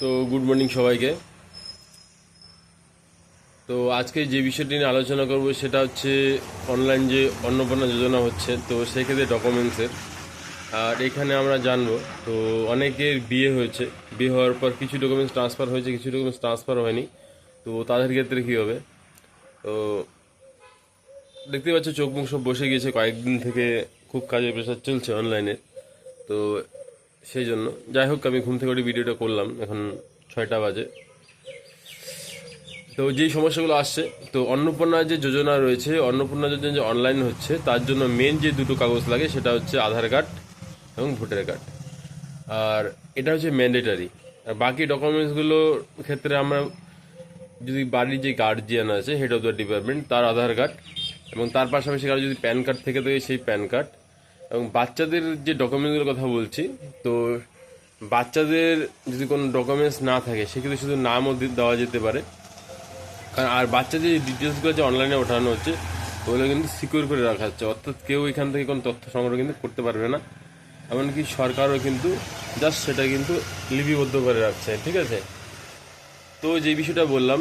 তো good morning সবাইকে। তো আজকে যে বিষয়টি নিয়ে আলোচনা করব সেটা হচ্ছে অনলাইন যে অন্নপূর্ণা যোজনা হচ্ছে, তো সেক্ষেত্রে ডকুমেন্টসের। আর এখানে আমরা জানবো, তো অনেকের বিয়ে হয়েছে, বিয়ে হওয়ার পর কিছু ডকুমেন্টস ট্রান্সফার হয়েছে, কিছু ডকুমেন্টস ট্রান্সফার হয়নি। তো তাদের ক্ষেত্রে কী হবে? তো দেখতে পাচ্ছ চোখ মুখ সব বসে গিয়েছে, কয়েকদিন থেকে খুব কাজের প্রেশার চলছে অনলাইনে। তো সেই জন্য যাই হোক, আমি ঘুম থেকে উঠে ভিডিওটা করলাম, এখন 6টা বাজে। তো যেই সমস্যাগুলো আসছে, তো অন্নপূর্ণা যে যোজনা রয়েছে, অন্নপূর্ণা যোজনা যে অনলাইন হচ্ছে, তার জন্য মেন যে দুটো কাগজ লাগে সেটা হচ্ছে আধার কার্ড এবং ভোটার কার্ড। আর এটা হচ্ছে ম্যান্ডেটারি। আর বাকি ডকুমেন্টসগুলোর ক্ষেত্রে আমরা যদি বাড়ির যে গার্জিয়ান আছে, হেড অফ দ্য ডিপার্টমেন্ট, তার আধার কার্ড, এবং তার পাশাপাশি কারো যদি প্যান কার্ড থেকে থাকে সেই প্যান কার্ড। এবং বাচ্চাদের যে ডকুমেন্টসগুলোর কথা বলছি, তো বাচ্চাদের যদি কোনো ডকুমেন্টস না থাকে সেক্ষেত্রে শুধু নামও দেওয়া যেতে পারে। কারণ আর বাচ্চাদের ডিটেলসগুলো যে অনলাইনে ওঠানো হচ্ছে, ওগুলো কিন্তু সিকিউর করে রাখা হচ্ছে, অর্থাৎ কেউ এখান থেকে কোনো তথ্য সংগ্রহ কিন্তু করতে পারবে না। এমনকি সরকারও কিন্তু জাস্ট সেটা কিন্তু লিপিবদ্ধ করে রাখছে, ঠিক আছে। তো যে বিষয়টা বললাম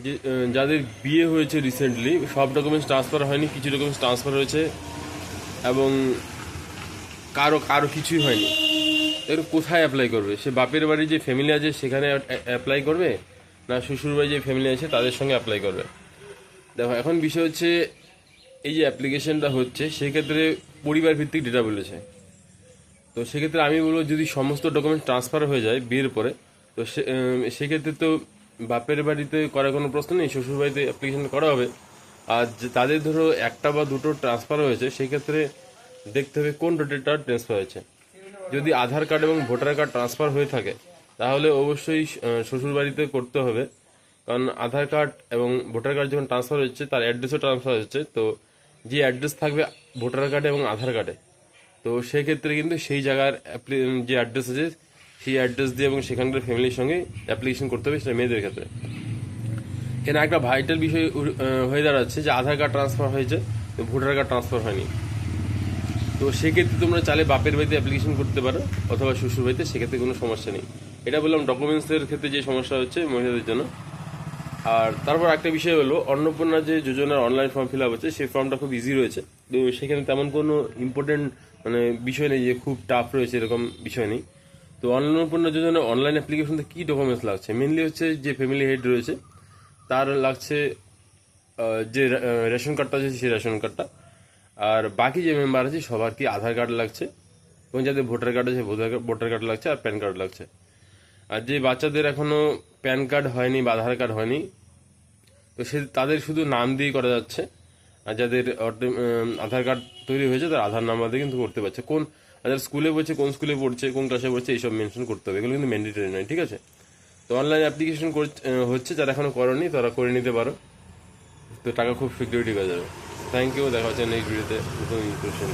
যে যাদের বিয়ে হয়েছে রিসেন্টলি, সব ডকুমেন্টস ট্রান্সফার হয়নি, কিছু ডকুমেন্টস ট্রান্সফার হয়েছে, এবং কারো কারো কিছুই হয়নি। এবার কোথায় অ্যাপ্লাই করবে? সে বাপের বাড়ি যে ফ্যামিলি আছে সেখানে অ্যাপ্লাই করবে, না শ্বশুরবাড়ি যে ফ্যামিলি আছে তাদের সঙ্গে অ্যাপ্লাই করবে? দেখো, এখন বিষয় হচ্ছে এই যে অ্যাপ্লিকেশনটা হচ্ছে সেক্ষেত্রে পরিবার ভিত্তিক ডেটা বলেছে। তো সেক্ষেত্রে আমি বলবো, যদি সমস্ত ডকুমেন্ট ট্রান্সফার হয়ে যায় বিয়ের পরে, তো সেক্ষেত্রে তো বাপের বাড়িতে করার কোনো প্রশ্ন নেই, শ্বশুরবাড়িতে অ্যাপ্লিকেশন করা হবে। আর তাদের ধরো একটা বা দুটো ট্রান্সফার হয়েছে, সেক্ষেত্রে দেখতে হবে কোন ডেটা ট্রান্সফার হয়েছে। যদি আধার কার্ড এবং ভোটার কার্ড ট্রান্সফার হয়ে থাকে, তাহলে অবশ্যই শ্বশুরবাড়িতে করতে হবে। কারণ আধার কার্ড এবং ভোটার কার্ড যখন ট্রান্সফার হচ্ছে, তার অ্যাড্রেসও ট্রান্সফার হচ্ছে। তো যে অ্যাড্রেস থাকবে ভোটার কার্ডে এবং আধার কার্ডে, তো সেক্ষেত্রে কিন্তু সেই জায়গার যে অ্যাড্রেস আছে সেই অ্যাড্রেস দিয়ে এবং সেখানকার ফ্যামিলির সঙ্গে অ্যাপ্লিকেশন করতে হবে, সেটা মেয়েদের ক্ষেত্রে। কেন একটা ভাইটাল বিষয় হয়ে দাঁড়াচ্ছে যে আধার কার্ড ট্রান্সফার হয়েছে, ভোটার কার্ড ট্রান্সফার হয়নি। তো সেক্ষেত্রে তোমরা চাইলে বাপের বাড়িতে অ্যাপ্লিকেশন করতে পারো অথবা শ্বশুর বাড়িতে, সেক্ষেত্রে কোনো সমস্যা নেই। এটা বললাম ডকুমেন্টসের ক্ষেত্রে যে সমস্যা হচ্ছে মহিলাদের জন্য। আর তারপর একটা বিষয় হলো, অন্নপূর্ণা যে যোজনার অনলাইন ফর্ম ফিল আপ হচ্ছে, সেই ফর্মটা খুব ইজি রয়েছে। তো সেখানে তেমন কোনো ইম্পর্টেন্ট বিষয় নেই যে খুব টাফ রয়েছে, এরকম বিষয় নেই। তো অন্নপূর্ণা যোজনার অনলাইন অ্যাপ্লিকেশনতে কী ডকুমেন্টস লাগছে? মেনলি হচ্ছে যে ফ্যামিলি হেড রয়েছে তার লাগছে যে রেশন কার্ডটা আছে সেই রেশন কার্ডটা। আর বাকি যে মেম্বার আছে সবার কি আধার কার্ড লাগছে, এবং যাদের ভোটার কার্ড আছে ভোটার কার্ড লাগছে, আর প্যান কার্ড লাগছে। আর যে বাচ্চাদের এখনো প্যান কার্ড হয়নি বা আধার কার্ড হয়নি, তো সে তাদের শুধু নাম দিয়ে করা যাচ্ছে। আর যাদের আধার কার্ড তৈরি হয়েছে তার আধার নাম্বার দিয়ে কিন্তু করতে পারছে। কোন যারা স্কুলে পড়ছে, কোন স্কুলে পড়ছে, কোন ক্লাসে পড়ছে, এইসব মেনশন করতে হবে, এগুলো কিন্তু ম্যান্ডেটরি নয়, ঠিক আছে। তো অনলাইন অ্যাপ্লিকেশন হচ্ছে, যারা এখনো করেনি তারা করে নিতে পারো। তো টাকা খুব শীঘ্রই ঢুকে যাবে। থ্যাংক ইউ, দেখা হচ্ছে নেক্সট ভিডিওতে নতুন ইনফরমেশন।